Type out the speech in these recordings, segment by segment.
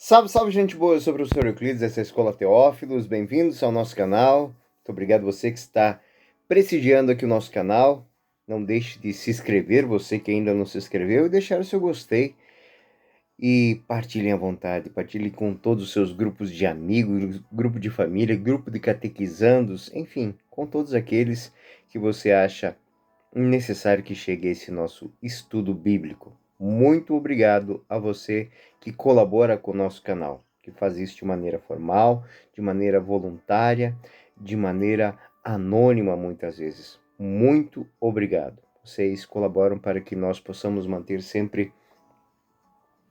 Salve, salve, gente boa! Eu sou o professor Euclides, essa é a Escola Teófilos. Bem-vindos ao nosso canal. Muito obrigado você que está prestigiando aqui o nosso canal. Não deixe de se inscrever, você que ainda não se inscreveu, e deixar o seu gostei. E partilhem à vontade, partilhem com todos os seus grupos de amigos, grupo de família, grupo de catequizandos, enfim, com todos aqueles que você acha necessário que chegue esse nosso estudo bíblico. Muito obrigado a você que colabora com o nosso canal, que faz isso de maneira formal, de maneira voluntária, de maneira anônima muitas vezes. Muito obrigado. Vocês colaboram para que nós possamos manter sempre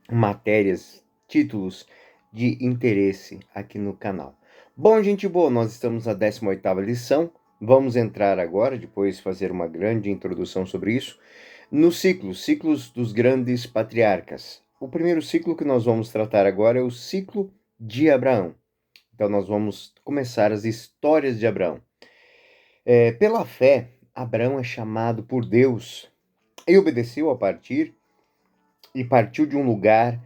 matérias, títulos de interesse aqui no canal. Bom, gente boa, nós estamos na 18ª lição. Vamos entrar agora, depois fazer uma grande introdução sobre isso, no ciclos dos grandes patriarcas. O primeiro ciclo que nós vamos tratar agora é o ciclo de Abraão. Então nós vamos começar as histórias de Abraão. Pela fé, Abraão é chamado por Deus e obedeceu a partir e partiu de um lugar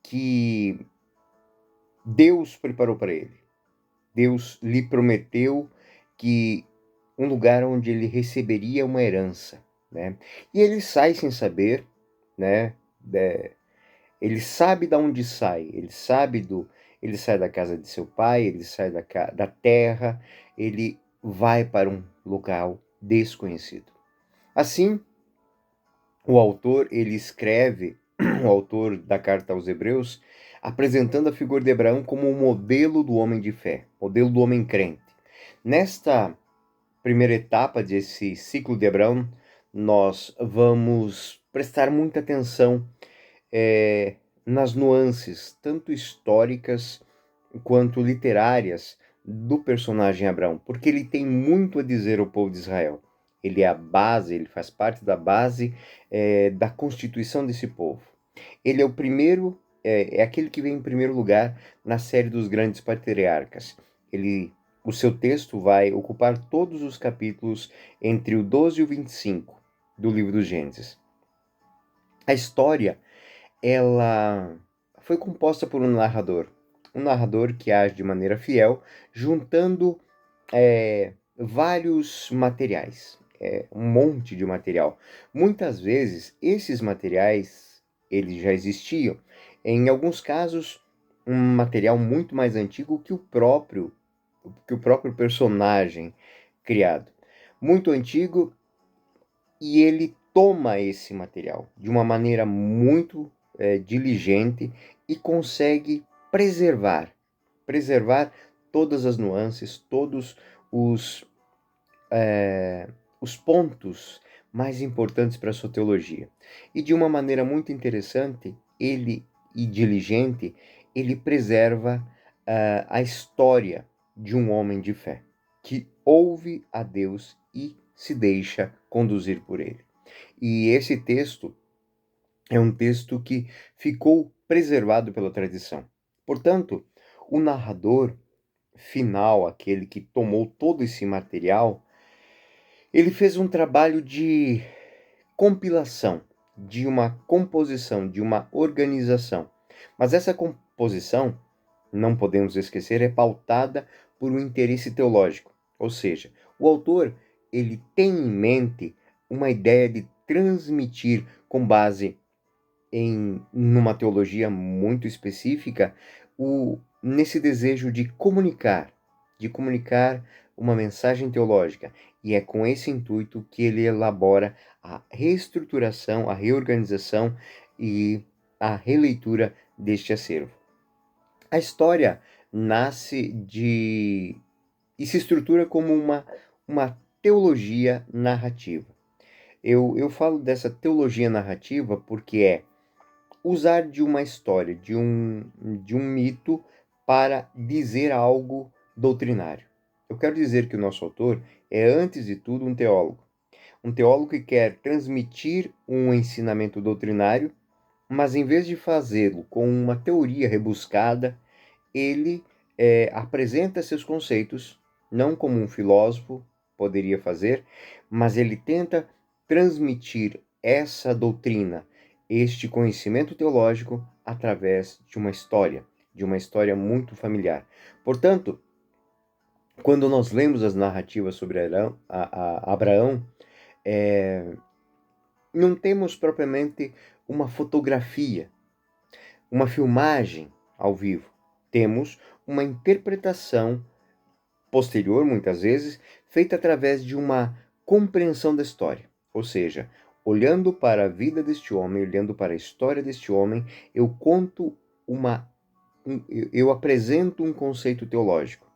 que Deus preparou para ele. Deus lhe prometeu que um lugar onde ele receberia uma herança, né? E ele sai sem saber, né? Ele sabe de onde sai, ele sai da casa de seu pai, ele sai da terra, ele vai para um lugar desconhecido. Assim, o autor, ele escreve, o autor da carta aos Hebreus, apresentando a figura de Abraão como um modelo do homem de fé, modelo do homem crente. Nesta primeira etapa desse ciclo de Abraão, nós vamos prestar muita atenção nas nuances, tanto históricas quanto literárias, do personagem Abraão, porque ele tem muito a dizer ao povo de Israel. Ele é a base, ele faz parte da base da constituição desse povo. Ele é o primeiro, é aquele que vem em primeiro lugar na série dos grandes patriarcas. O seu texto vai ocupar todos os capítulos entre o 12 e o 25 do livro do Gênesis. A história, ela foi composta por um narrador que age de maneira fiel, juntando vários materiais, um monte de material. Muitas vezes, esses materiais, eles já existiam. Em alguns casos, um material muito mais antigo que o próprio personagem criado. Muito antigo, e ele toma esse material de uma maneira muito diligente e consegue preservar todas as nuances, todos os pontos mais importantes para a sua teologia. E de uma maneira muito interessante, e diligente, ele preserva a história de um homem de fé, que ouve a Deus e se deixa conduzir por ele. E esse texto é um texto que ficou preservado pela tradição. Portanto, o narrador final, aquele que tomou todo esse material, ele fez um trabalho de compilação, de uma composição, de uma organização. Mas essa composição, não podemos esquecer, é pautada por um interesse teológico. Ou seja, o autor, ele tem em mente uma ideia de transmitir com base numa teologia muito específica, nesse desejo de comunicar uma mensagem teológica. E é com esse intuito que ele elabora a reestruturação, a reorganização e a releitura deste acervo. A história nasce e se estrutura como uma teologia narrativa. Eu falo dessa teologia narrativa porque é usar de uma história, de um mito, para dizer algo doutrinário. Eu quero dizer que o nosso autor é, antes de tudo, um teólogo que quer transmitir um ensinamento doutrinário, mas em vez de fazê-lo com uma teoria rebuscada, ele apresenta seus conceitos, não como um filósofo poderia fazer, mas ele tenta transmitir essa doutrina, este conhecimento teológico, através de uma história, de uma história muito familiar. Portanto, quando nós lemos as narrativas sobre Abraão, não temos propriamente uma fotografia, uma filmagem ao vivo. Temos uma interpretação posterior, muitas vezes, feita através de uma compreensão da história. Ou seja, olhando para a vida deste homem, olhando para a história deste homem, eu conto eu apresento um conceito teológico.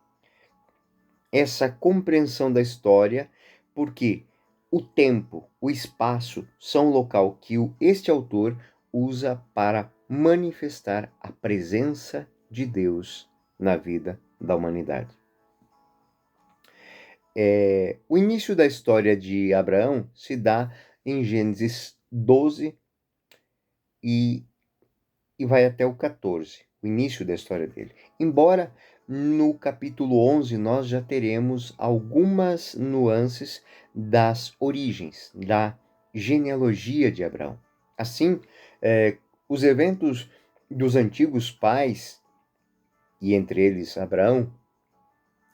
Essa compreensão da história, porque o tempo, o espaço, são o local que este autor usa para manifestar a presença de Deus na vida da humanidade. O início da história de Abraão se dá em Gênesis 12 e vai até o 14, o início da história dele. Embora no capítulo 11 nós já teremos algumas nuances das origens, da genealogia de Abraão. Assim, os eventos dos antigos pais, e entre eles Abraão,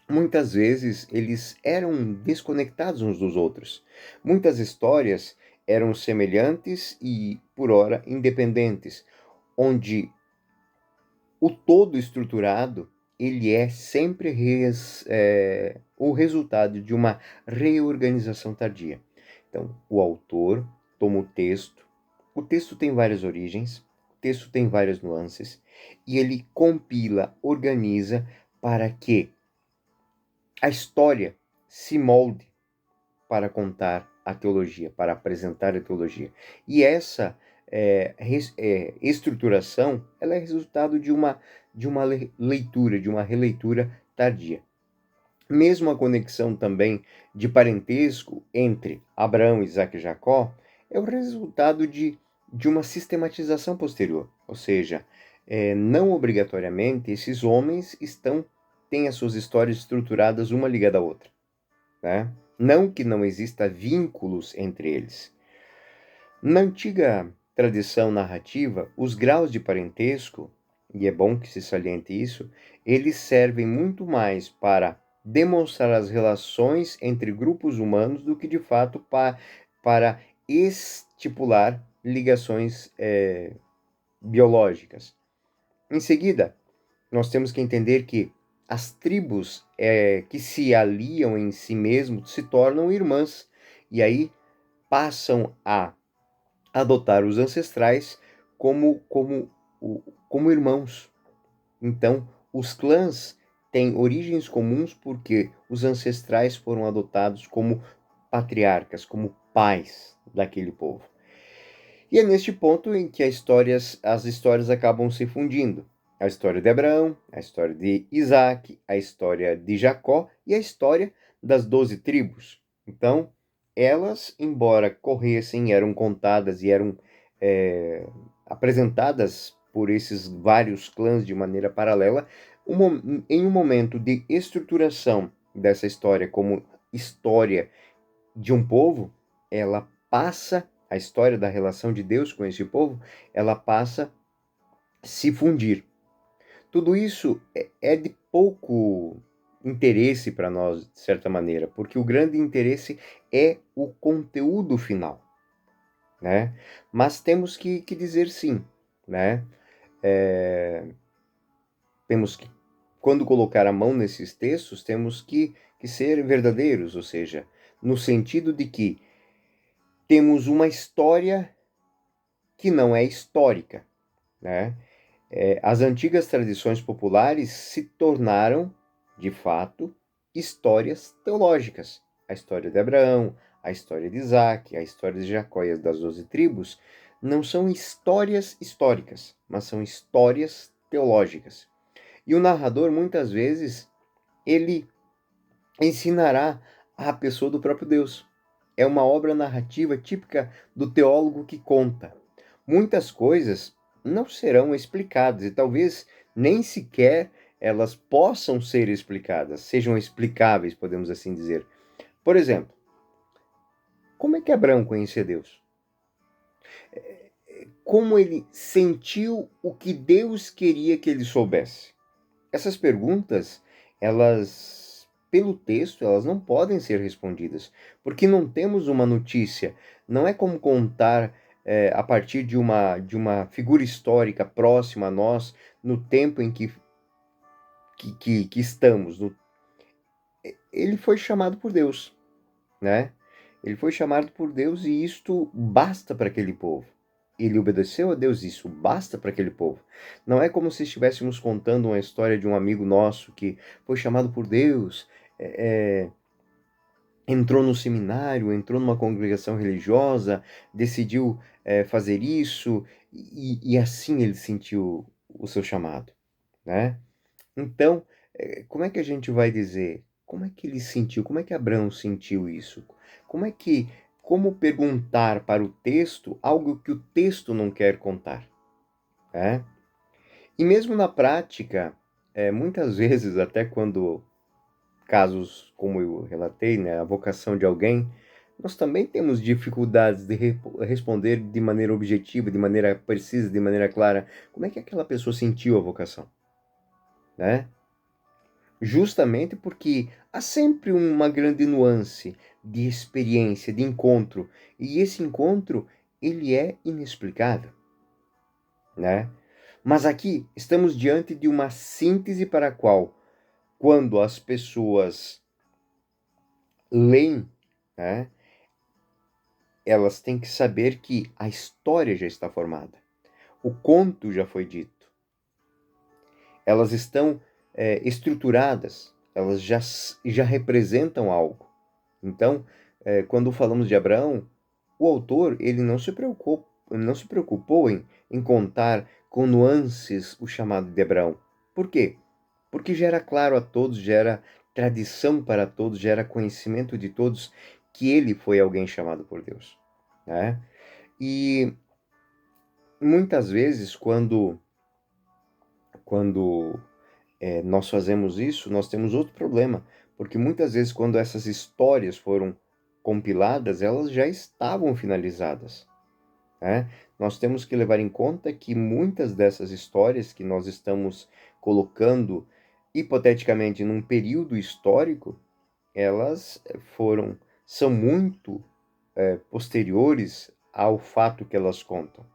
muitas vezes eles eram desconectados uns dos outros. Muitas histórias eram semelhantes e, por ora, independentes, onde o todo estruturado ele é sempre o resultado de uma reorganização tardia. Então, o autor toma o texto tem várias origens, o texto tem várias nuances, e ele compila, organiza para que a história se molde para contar a teologia, para apresentar a teologia. E essa estruturação, ela é resultado de uma leitura, de uma releitura tardia. Mesmo a conexão também de parentesco entre Abraão, Isaac e Jacó é o resultado de uma sistematização posterior. Ou seja, não obrigatoriamente esses homens têm as suas histórias estruturadas uma ligada à outra, né? Não que não exista vínculos entre eles. Na antiga tradição narrativa, os graus de parentesco, e é bom que se saliente isso, eles servem muito mais para demonstrar as relações entre grupos humanos do que de fato para estipular ligações biológicas. Em seguida, nós temos que entender que as tribos que se aliam em si mesmos se tornam irmãs e aí passam a adotar os ancestrais como irmãos. Então, os clãs têm origens comuns porque os ancestrais foram adotados como patriarcas, como pais daquele povo. E é neste ponto em que as histórias acabam se fundindo. A história de Abraão, a história de Isaac, a história de Jacó e a história das 12 tribos. Então, elas, embora corressem, eram contadas e eram apresentadas por esses vários clãs de maneira paralela, em um momento de estruturação dessa história como história de um povo, ela passa, a história da relação de Deus com esse povo, ela passa a se fundir. Tudo isso é de pouco interesse para nós, de certa maneira, porque o grande interesse é o conteúdo final, né? Mas temos que dizer sim, né? Temos que, quando colocar a mão nesses textos, temos que ser verdadeiros, ou seja, no sentido de que temos uma história que não é histórica, né? As antigas tradições populares se tornaram, de fato, histórias teológicas. A história de Abraão, a história de Isaac, a história de Jacó e das 12 tribos não são histórias históricas, mas são histórias teológicas. E o narrador, muitas vezes, ele ensinará a pessoa do próprio Deus. É uma obra narrativa típica do teólogo que conta. Muitas coisas não serão explicadas e talvez nem sequer elas possam ser explicadas, sejam explicáveis, podemos assim dizer. Por exemplo, como é que Abraão conhecia Deus? como ele sentiu o que Deus queria que ele soubesse? Essas perguntas, elas, pelo texto, elas não podem ser respondidas, porque não temos uma notícia. Não é como contar a partir de uma figura histórica próxima a nós, no tempo em que estamos. Ele foi chamado por Deus, né? Ele foi chamado por Deus e isto basta para aquele povo. Ele obedeceu a Deus, isso basta para aquele povo. Não é como se estivéssemos contando uma história de um amigo nosso que foi chamado por Deus, entrou no seminário, entrou numa congregação religiosa, decidiu fazer isso e assim ele sentiu o seu chamado, né? Então, como é que a gente vai dizer? Como é que ele sentiu? Como é que Abraão sentiu isso? Como perguntar para o texto algo que o texto não quer contar, né? E mesmo na prática, muitas vezes, até quando casos como eu relatei, né, a vocação de alguém, nós também temos dificuldades de responder de maneira objetiva, de maneira precisa, de maneira clara, como é que aquela pessoa sentiu a vocação, né? Justamente porque há sempre uma grande nuance de experiência, de encontro, e esse encontro, ele é inexplicável, né? Mas aqui estamos diante de uma síntese para a qual, quando as pessoas leem, né, elas têm que saber que a história já está formada, o conto já foi dito, elas estão estruturadas, elas já representam algo. Então, quando falamos de Abraão, o autor ele não se preocupou em contar com nuances o chamado de Abraão. Por quê? Porque já era claro a todos, já era tradição para todos, já era conhecimento de todos que ele foi alguém chamado por Deus, né? E muitas vezes, quando nós fazemos isso, nós temos outro problema, porque muitas vezes quando essas histórias foram compiladas, elas já estavam finalizadas, né? Nós temos que levar em conta que muitas dessas histórias que nós estamos colocando hipoteticamente num período histórico, elas são muito posteriores ao fato que elas contam,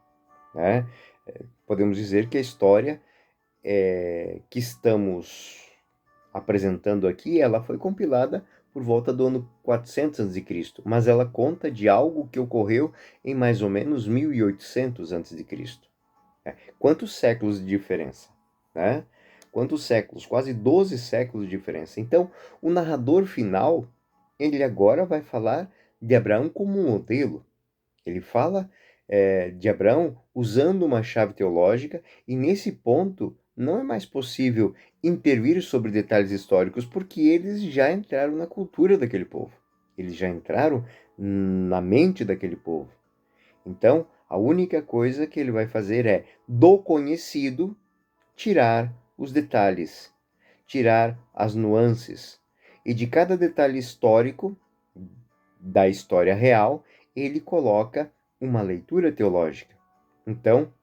né? Podemos dizer que a história que estamos apresentando aqui, ela foi compilada por volta do ano 400 a.C., mas ela conta de algo que ocorreu em mais ou menos 1800 a.C. Quantos séculos de diferença, né? Quantos séculos? Quase 12 séculos de diferença. Então, o narrador final, ele agora vai falar de Abraão como um modelo. Ele fala de Abraão usando uma chave teológica, e nesse ponto não é mais possível intervir sobre detalhes históricos, porque eles já entraram na cultura daquele povo. Eles já entraram na mente daquele povo. Então, a única coisa que ele vai fazer é, do conhecido, tirar os detalhes, tirar as nuances. E de cada detalhe histórico, da história real, ele coloca uma leitura teológica. Então,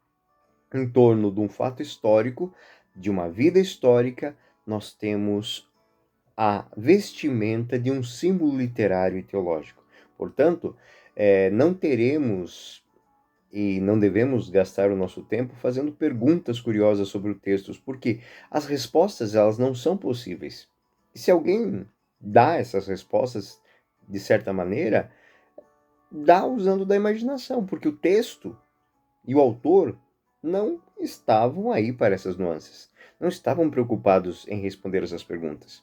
em torno de um fato histórico, de uma vida histórica, nós temos a vestimenta de um símbolo literário e teológico. Portanto, não teremos e não devemos gastar o nosso tempo fazendo perguntas curiosas sobre o texto, porque as respostas elas não são possíveis. E se alguém dá essas respostas de certa maneira, dá usando da imaginação, porque o texto e o autor não estavam aí para essas nuances, não estavam preocupados em responder essas perguntas.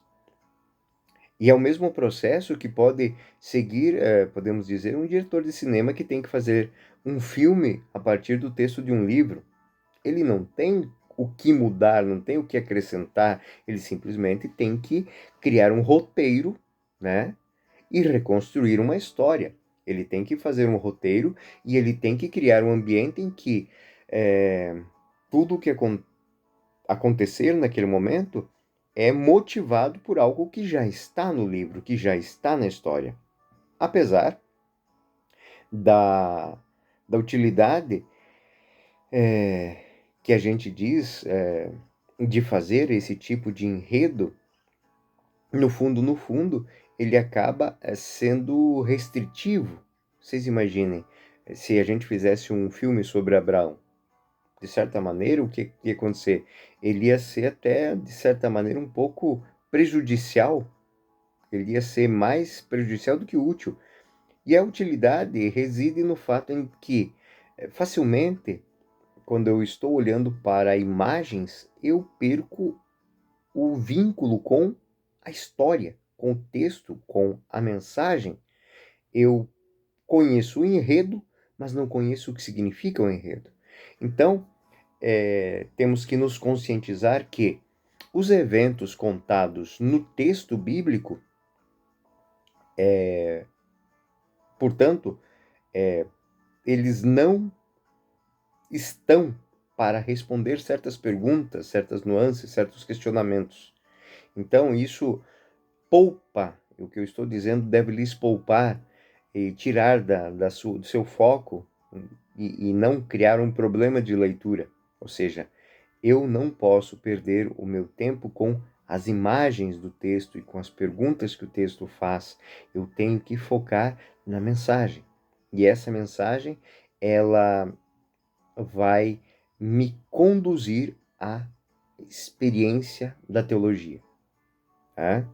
E é o mesmo processo que pode seguir, podemos dizer, um diretor de cinema que tem que fazer um filme a partir do texto de um livro. Ele não tem o que mudar, não tem o que acrescentar, ele simplesmente tem que criar um roteiro, né? E reconstruir uma história. Ele tem que fazer um roteiro e ele tem que criar um ambiente em que tudo o que acontecer naquele momento é motivado por algo que já está no livro, que já está na história. Apesar da utilidade que a gente diz de fazer esse tipo de enredo, no fundo, ele acaba sendo restritivo. Vocês imaginem, se a gente fizesse um filme sobre Abraão, de certa maneira, o que ia acontecer? Ele ia ser até, de certa maneira, um pouco prejudicial. Ele ia ser mais prejudicial do que útil. E a utilidade reside no fato em que, facilmente, quando eu estou olhando para imagens, eu perco o vínculo com a história, com o texto, com a mensagem. Eu conheço o enredo, mas não conheço o que significa o enredo. Então, temos que nos conscientizar que os eventos contados no texto bíblico, portanto, eles não estão para responder certas perguntas, certas nuances, certos questionamentos. Então, isso poupa, o que eu estou dizendo deve lhes poupar e tirar do seu foco e não criar um problema de leitura. Ou seja, eu não posso perder o meu tempo com as imagens do texto e com as perguntas que o texto faz. Eu tenho que focar na mensagem. E essa mensagem, ela vai me conduzir à experiência da teologia. Tá?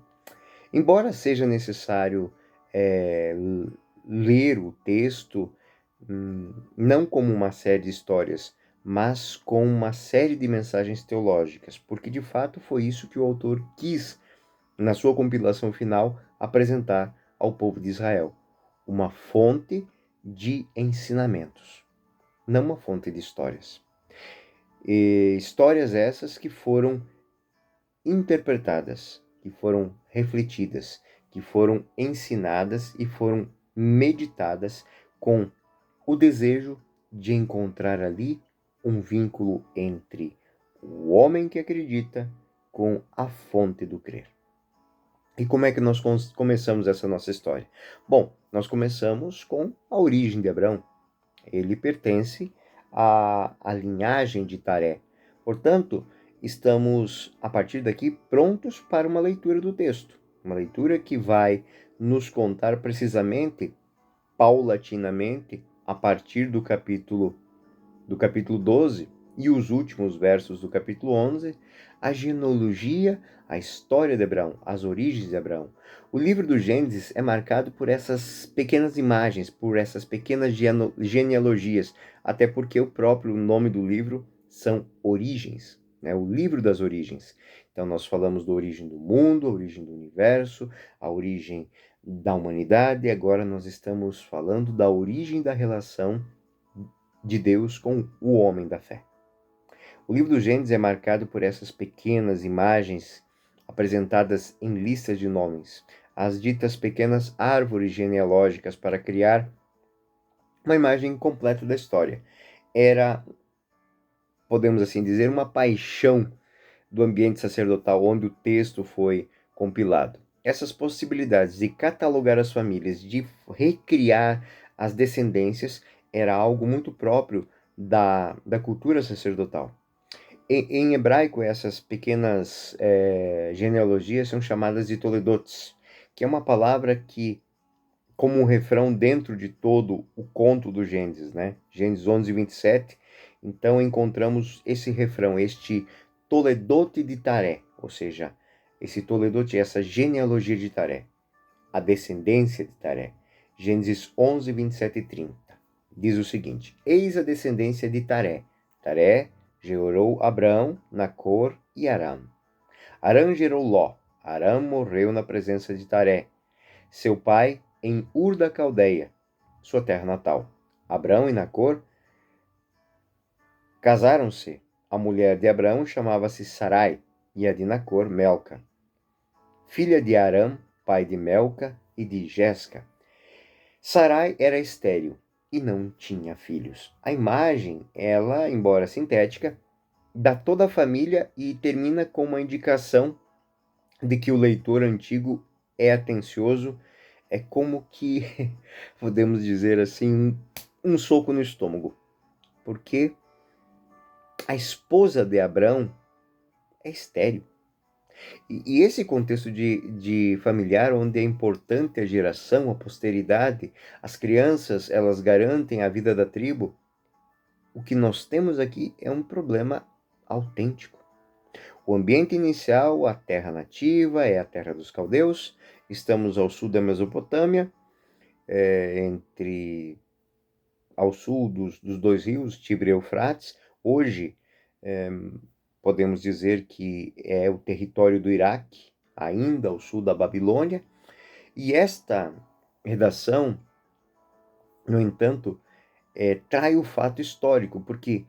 Embora seja necessário ler o texto não como uma série de histórias, mas com uma série de mensagens teológicas, porque de fato foi isso que o autor quis, na sua compilação final, apresentar ao povo de Israel. Uma fonte de ensinamentos, não uma fonte de histórias. E histórias essas que foram interpretadas, que foram refletidas, que foram ensinadas e foram meditadas com o desejo de encontrar ali um vínculo entre o homem que acredita com a fonte do crer. E como é que nós começamos essa nossa história? Bom, nós começamos com a origem de Abraão. Ele pertence à linhagem de Taré. Portanto, estamos, a partir daqui, prontos para uma leitura do texto. Uma leitura que vai nos contar precisamente, paulatinamente, a partir do capítulo 12 e os últimos versos do capítulo 11, a genealogia, a história de Abraão, as origens de Abraão. O livro do Gênesis é marcado por essas pequenas imagens, por essas pequenas genealogias, até porque o próprio nome do livro são Origens, né? O livro das origens. Então nós falamos da origem do mundo, a origem do universo, a origem da humanidade, e agora nós estamos falando da origem da relação de Deus com o homem da fé. O livro do Gênesis é marcado por essas pequenas imagens apresentadas em listas de nomes, as ditas pequenas árvores genealógicas para criar uma imagem completa da história. Era, podemos assim dizer, uma paixão do ambiente sacerdotal onde o texto foi compilado. Essas possibilidades de catalogar as famílias, de recriar as descendências, era algo muito próprio da cultura sacerdotal. Em hebraico, essas pequenas genealogias são chamadas de toledotes, que é uma palavra que, como um refrão dentro de todo o conto do Gênesis, né? Gênesis 11, 27, então encontramos esse refrão, este toledote de Taré, ou seja, esse toledote, essa genealogia de Taré, a descendência de Taré. Gênesis 11, 27 e 30. Diz o seguinte: eis a descendência de Taré. Taré gerou Abrão, Nacor e Aram. Aram gerou Ló. Aram morreu na presença de Taré, seu pai, em Ur da Caldeia, sua terra natal. Abrão e Nacor casaram-se. A mulher de Abraão chamava-se Sarai, e a de Nacor, Melca, filha de Aram, pai de Melca e de Jesca. Sarai era estéril e não tinha filhos. A imagem, ela, embora sintética, dá toda a família e termina com uma indicação de que o leitor antigo é atencioso, é como que, podemos dizer assim, um soco no estômago. Porque a esposa de Abrão é estéril. E esse contexto de familiar, onde é importante a geração, a posteridade, as crianças, elas garantem a vida da tribo, o que nós temos aqui é um problema autêntico. O ambiente inicial, a terra nativa, é a terra dos caldeus. Estamos ao sul da Mesopotâmia, ao sul dos dois rios, Tigre e Eufrates. Hoje, podemos dizer que é o território do Iraque, ainda ao sul da Babilônia. E esta redação, no entanto, trai o fato histórico, porque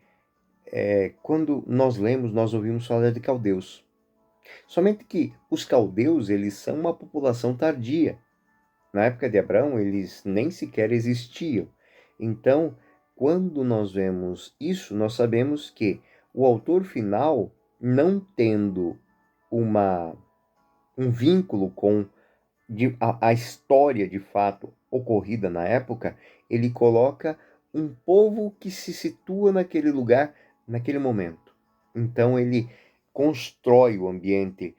quando nós lemos, nós ouvimos falar de caldeus. Somente que os caldeus, eles são uma população tardia. Na época de Abraão, eles nem sequer existiam. Então, quando nós vemos isso, nós sabemos que o autor final, não tendo um vínculo com a história de fato ocorrida na época, ele coloca um povo que se situa naquele lugar, naquele momento. Então, ele constrói o ambiente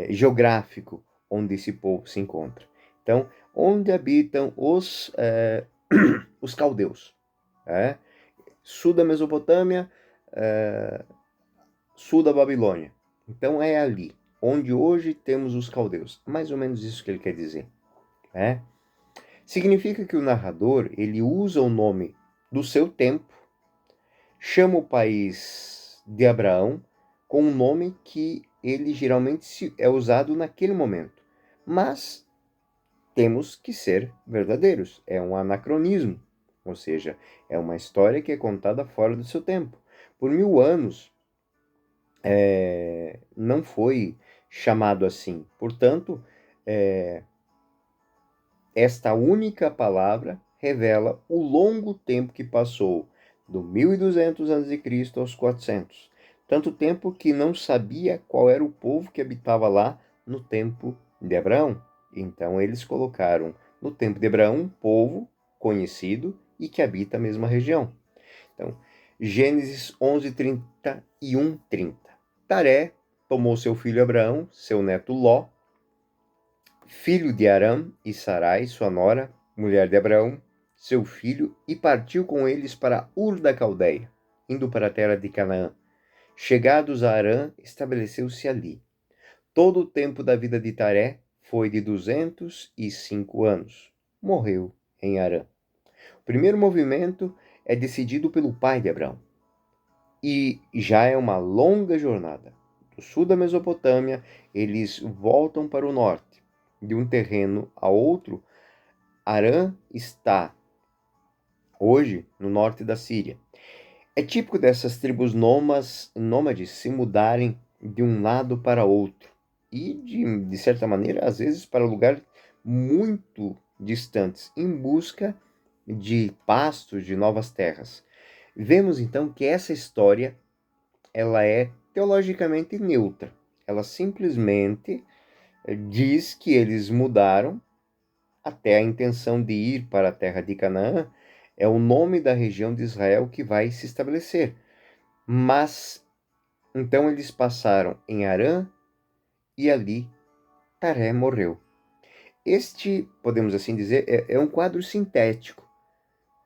geográfico onde esse povo se encontra. Então, onde habitam os caldeus? Sul da Mesopotâmia, sul da Babilônia. Então, é ali, onde hoje temos os caldeus. Mais ou menos isso que ele quer dizer. Significa que o narrador, ele usa o nome do seu tempo, chama o país de Abraão com um nome que ele geralmente é usado naquele momento. Mas temos que ser verdadeiros. É um anacronismo, ou seja, é uma história que é contada fora do seu tempo. Por 1000 anos, não foi chamado assim. Portanto, esta única palavra revela o longo tempo que passou do 1200 a.C. aos 400. Tanto tempo que não sabia qual era o povo que habitava lá no tempo de Abraão. Então eles colocaram no tempo de Abraão um povo conhecido e que habita a mesma região. Então, Gênesis 11, 31, 30. Taré tomou seu filho Abraão, seu neto Ló, filho de Aram, e Sarai, sua nora, mulher de Abraão, seu filho, e partiu com eles para Ur da Caldeia, indo para a terra de Canaã. Chegados a Arã, estabeleceu-se ali. Todo o tempo da vida de Taré foi de 205 anos. Morreu em Arã. O primeiro movimento é decidido pelo pai de Abraão. E já é uma longa jornada. Do sul da Mesopotâmia, eles voltam para o norte. De um terreno a outro, Arã está hoje no norte da Síria. É típico dessas tribos nômades se mudarem de um lado para outro e, de certa maneira, às vezes para lugares muito distantes, em busca de pastos, de novas terras. Vemos então que essa história ela é teologicamente neutra. Ela simplesmente diz que eles mudaram até a intenção de ir para a terra de Canaã. É o nome da região de Israel que vai se estabelecer. Mas, então eles passaram em Arã e ali Taré morreu. Este, podemos assim dizer, é um quadro sintético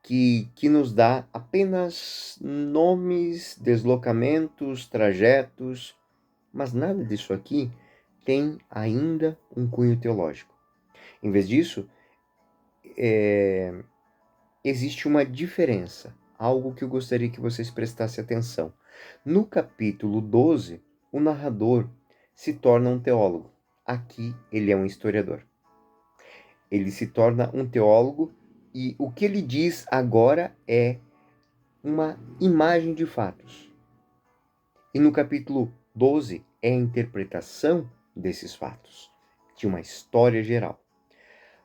que nos dá apenas nomes, deslocamentos, trajetos, mas nada disso aqui tem ainda um cunho teológico. Em vez disso, existe uma diferença, algo que eu gostaria que vocês prestassem atenção. No capítulo 12, o narrador se torna um teólogo. Aqui ele é um historiador. Ele se torna um teólogo e o que ele diz agora é uma imagem de fatos. E no capítulo 12 é a interpretação desses fatos, de uma história geral.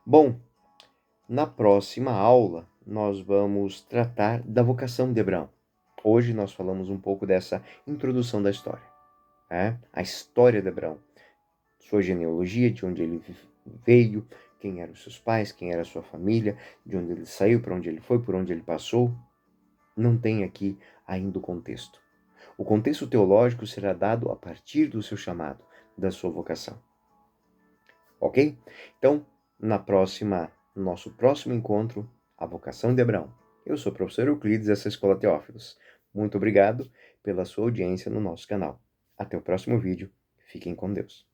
Bom, na próxima aula nós vamos tratar da vocação de Abraão. Hoje nós falamos um pouco dessa introdução da história. A história de Abraão, sua genealogia, de onde ele veio, quem eram os seus pais, quem era a sua família, de onde ele saiu, para onde ele foi, por onde ele passou. Não tem aqui ainda o contexto. O contexto teológico será dado a partir do seu chamado, da sua vocação. Ok? Então, no nosso próximo encontro, a vocação de Abraão. Eu sou o professor Euclides, essa é a Escola Teófilos. Muito obrigado pela sua audiência no nosso canal. Até o próximo vídeo. Fiquem com Deus.